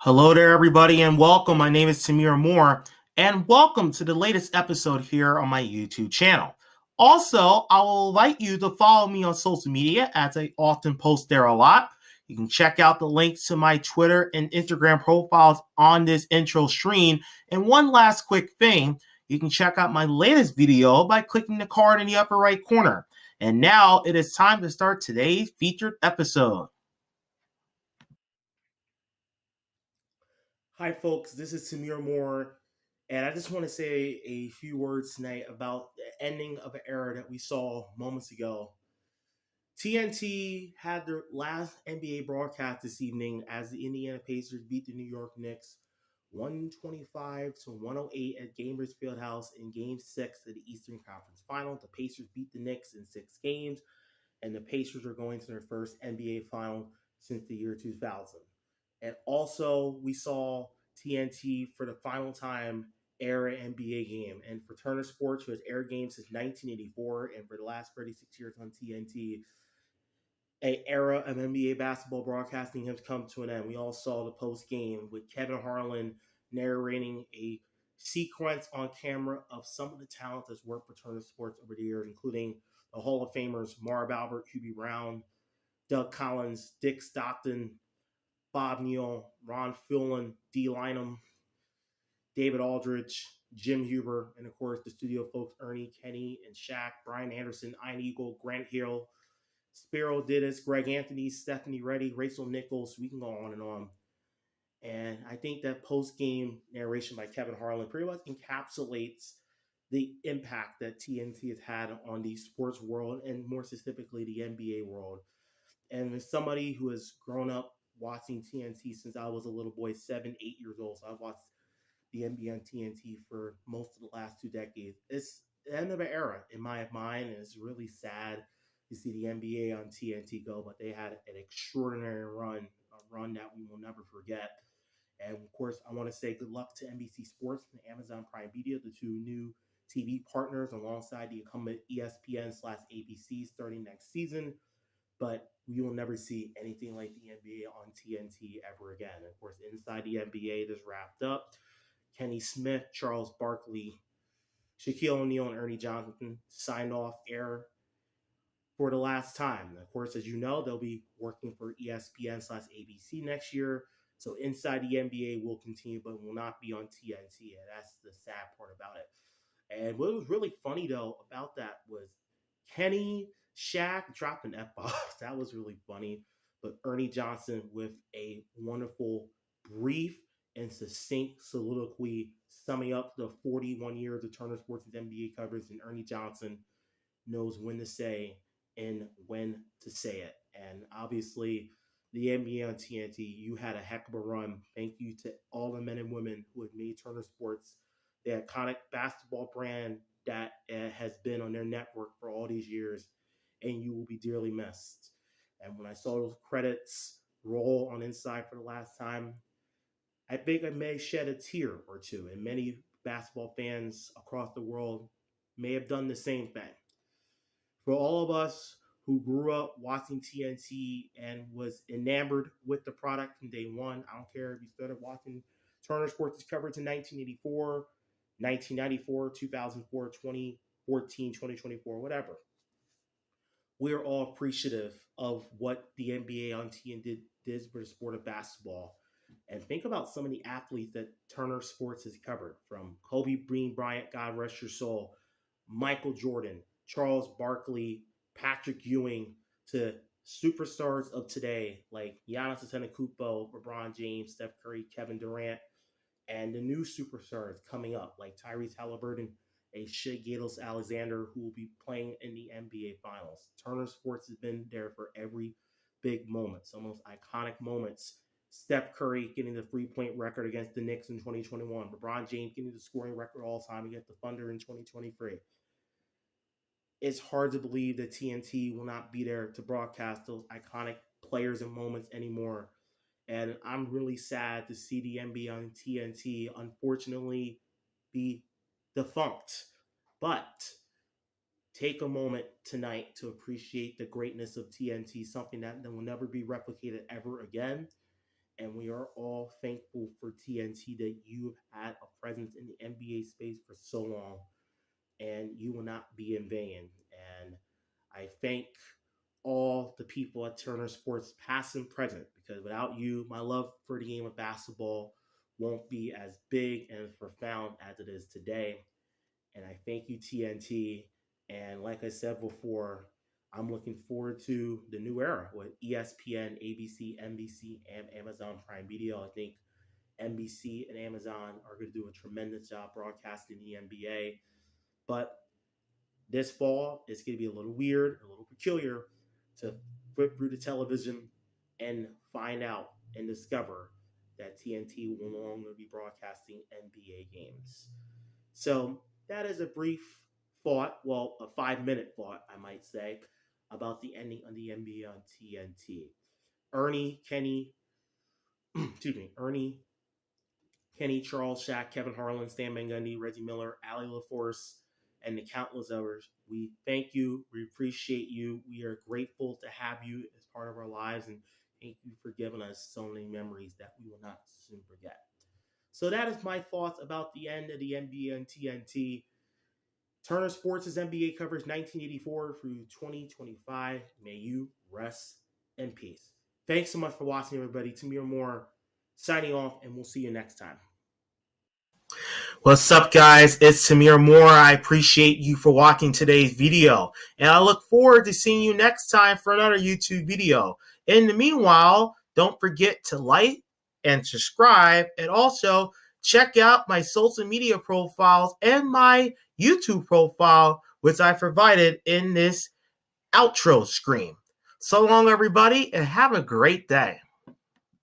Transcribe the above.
Hello there, everybody, and welcome. My name is Tamir Moore, and welcome to the latest episode here on my YouTube channel. Also, I will invite you to follow me on social media as I often post there a lot. You can check out the links to my Twitter and Instagram profiles on this intro screen. And one last quick thing, you can check out my latest video by clicking the card in the upper right corner. And now it is time to start today's featured episode. Hi, folks. This is Tamir Moore, and I just want to say a few words tonight about the ending of an era that we saw moments ago. TNT had their last NBA broadcast this evening as the Indiana Pacers beat the New York Knicks 125 to 108 at Gamers Fieldhouse in Game 6 of the Eastern Conference Finals. The Pacers beat the Knicks in 6 games, and the Pacers are going to their first NBA final since the year 2000. And also, we saw TNT for the final time air an NBA game. And for Turner Sports, who has aired games since 1984, and for the last 36 years on TNT, an era of NBA basketball broadcasting has come to an end. We all saw the post game with Kevin Harlan narrating a sequence on camera of some of the talent that's worked for Turner Sports over the years, including the Hall of Famers Marv Albert, Hubie Brown, Doug Collins, Dick Stockton, Bob Neal, Ron Phelan, Dee Lynam, David Aldridge, Jim Huber, and of course the studio folks Ernie, Kenny, and Shaq, Brian Anderson, Ian Eagle, Grant Hill, Spiro Dittis, Greg Anthony, Stephanie Reddy, Rachel Nichols. We can go on and on. And I think that post-game narration by Kevin Harlan pretty much encapsulates the impact that TNT has had on the sports world and more specifically the NBA world. And as somebody who has grown up watching TNT since I was a little boy, 7, 8 years old, so I've watched the NBA on TNT for most of the last 2 decades. It's the end of an era in my mind, and it's really sad to see the NBA on TNT go, but they had an extraordinary run, a run that we will never forget. And of course, I want to say good luck to NBC Sports and Amazon Prime Video, the two new TV partners alongside the incumbent ESPN/ABC starting next season. But we will never see anything like the NBA on TNT ever again. And of course, inside the NBA, this wrapped up. Kenny Smith, Charles Barkley, Shaquille O'Neal, and Ernie Johnson signed off air for the last time. And of course, as you know, they'll be working for ESPN/ABC next year. So inside the NBA will continue, but will not be on TNT. And that's the sad part about it. And what was really funny though about that was Kenny Shaq dropping F bombs. That was really funny. But Ernie Johnson with a wonderful, brief, and succinct soliloquy summing up the 41 years of Turner Sports' NBA coverage. And Ernie Johnson knows when to say and when to say it. And obviously, the NBA on TNT, you had a heck of a run. Thank you to all the men and women who have made Turner Sports the iconic basketball brand that has been on their network for all these years, and you will be dearly missed. And when I saw those credits roll on Inside for the last time, I think I may shed a tear or two, and many basketball fans across the world may have done the same thing. For all of us who grew up watching TNT and was enamored with the product from day one, I don't care if you started watching Turner Sports coverage in 1984, 1994, 2004, 2014, 2024, whatever. We're all appreciative of what the NBA on TNT did for the sport of basketball. And think about some of the athletes that Turner Sports has covered, from Kobe Bean Bryant, God rest your soul, Michael Jordan, Charles Barkley, Patrick Ewing, to superstars of today like Giannis Antetokounmpo, LeBron James, Steph Curry, Kevin Durant, and the new superstars coming up like Tyrese Halliburton, a Shea Gilgeous-Alexander, who will be playing in the NBA Finals. Turner Sports has been there for every big moment, some of those iconic moments. Steph Curry getting the three-point record against the Knicks in 2021. LeBron James getting the scoring record all time against the Thunder in 2023. It's hard to believe that TNT will not be there to broadcast those iconic players and moments anymore. And I'm really sad to see the NBA on TNT unfortunately be defunct. But take a moment tonight to appreciate the greatness of TNT, something that will never be replicated ever again. And we are all thankful for TNT that you've had a presence in the NBA space for so long, and you will not be in vain. And I thank all the people at Turner Sports, past and present, because without you, my love for the game of basketball won't be as big and as profound as it is today. And I thank you, TNT. And like I said before, I'm looking forward to the new era with ESPN, ABC, NBC, and Amazon Prime Video. I think NBC and Amazon are going to do a tremendous job broadcasting the NBA. But this fall is going to be a little weird, a little peculiar to flip through the television and find out and discover that TNT will no longer be broadcasting NBA games. So that is a brief thought, well, a 5-minute thought, I might say, about the ending of the NBA on TNT. Ernie, Kenny, Ernie, Kenny, Charles, Shaq, Kevin Harlan, Stan Van Gundy, Reggie Miller, Allie LaForce, and the countless others. We thank you. We appreciate you. We are grateful to have you as part of our lives, and thank you for giving us so many memories that we will not soon forget. So that is my thoughts about the end of the NBA on TNT. Turner Sports' NBA covers 1984 through 2025. May you rest in peace. Thanks so much for watching, everybody. Tamir Moore signing off, and we'll see you next time. What's up, guys? It's Tamir Moore. I appreciate you for watching today's video, and I look forward to seeing you next time for another YouTube video. In the meanwhile, don't forget to like and subscribe, and also check out my social media profiles and my YouTube profile, which I provided in this outro screen. So long, everybody, and have a great day.